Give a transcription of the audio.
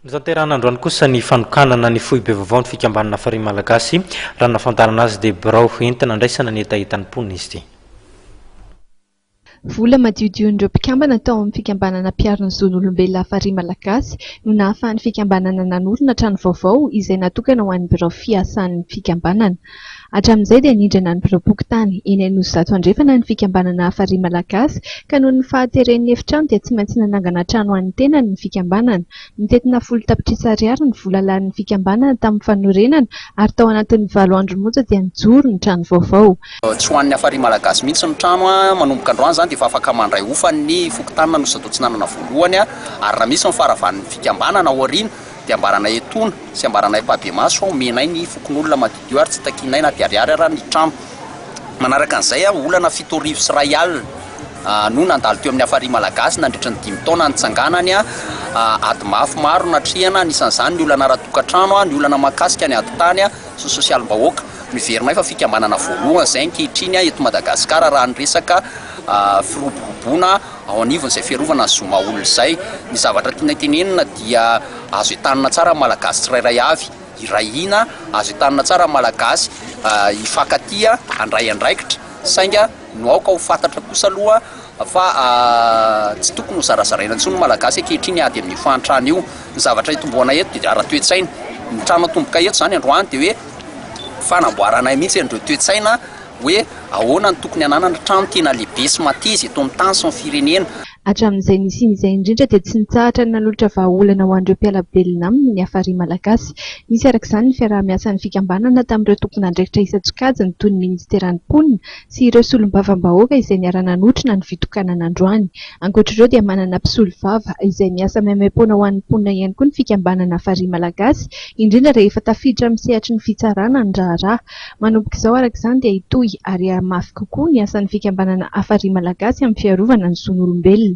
Notanterahana androany kosa ny fitokanana ny foibe vaovaon'ny fikambanana Hafari Malagasy raha nafantarana azy dia birao entina handraisana ny etahitan'ny mponina izy ity. Vola madiodio mpikambana tao amin'ny fikambanana mpiaro ny zon'olombelona Hafari Malagasy no nahafahan'ny fikambanana nanorina trano vaovao izay natokana ho an'ny birao fiasan'ny fikambanana. Hatramin'izay dia nindrana ny birao pokotany eny Nosy andrefana ny fikambanana Hafari Malagasy ka noho ny fahateren'ny efitrano dia tsy maintsy nanangana trano an'ny tenany ny fikambanana. Nitetina 10 tapitrisa ariary ny vola lanin'ny fikambanana tamin'ny fanorenana ary tao anatin'ny 7 andro monja dia nijoro ny trano vaovao. Tsy ho an'ny Hafari Malagasy mihitsy ny trano manomboka androany zany dia efa afaka mandray ofan'ny fokotanana no satotsinanana voalohany ary raha misy faravan'ny fikambanana ao aoriana dia ambarana etona sy ambarana epabe-maso omenay ny fokon'olona madidio ary tsy takinay na diariary ara ny trano. Manaraka an'izay olana 7 arivo sy ray alina no nandalo teo amin'ny Hafari Malagasy nandritra ny 5 taona nitsanganany ady mafy maro natrihana nisan'izany ny olana ara-tokantrano ny olana makasika ny ady tany sy sosialim-bahoaka. Miverinay fa fikambanana voalohany izay ankehitriny eto Madagasikara raha ny resaka firoborobona ao anivon'izay fiarovana ny zomaolona izay. Ny zavatra tiana tenenina dia azo entanina tsara malagasy tsirairay avy, irahina azo entanina tsara malagasy ifankatia andray andraikitra sainga no aoka ho fantatra kosa aloha fa tsy tokony ho zarazaraina intsony malagasy ankehitriny ady amin'ny fantrano io. Ny zavatra hitomboana eto dia ara-toetsaina. Ny trano atomboka eto zany androany dia hoe fanamboaranay mihitsy andreo toe-tsaina hoe ahoana ny tokony ananana trano tena lehibe sy matizy eto amin'ny tany sy ny firenena. Hatramin'izay nisian'izay indrindra dia tsy nitsahatra nanolotra vahaolana ho an'ireo mpialabelona aminy ny Hafari Malagasy. Nisy araka izany ny fiaraha-miasan'ny fikambanana tamin'ireo tompon'andraikitra isan-tsokajiny toy ny ministeran'ny mponina sy ireo solombavam-bahoaka izay niara-nanotrina ny fitokanana androany. Ankoatr'ireo dia manana mpisolo vava izay miasa maimaim-poana ho an'ny mponina ihany koa ny fikambanana Hafari Malagasy, indrindra rehefa tafiditra amin'ny sehatry ny fitsarana ny raharaha. Manomboka izao araka izany dia hitohy ary mafy kokoa ny asan'ny fikambanana Hafari Malagasy amin'ny fiarovana ny zon'olombelona.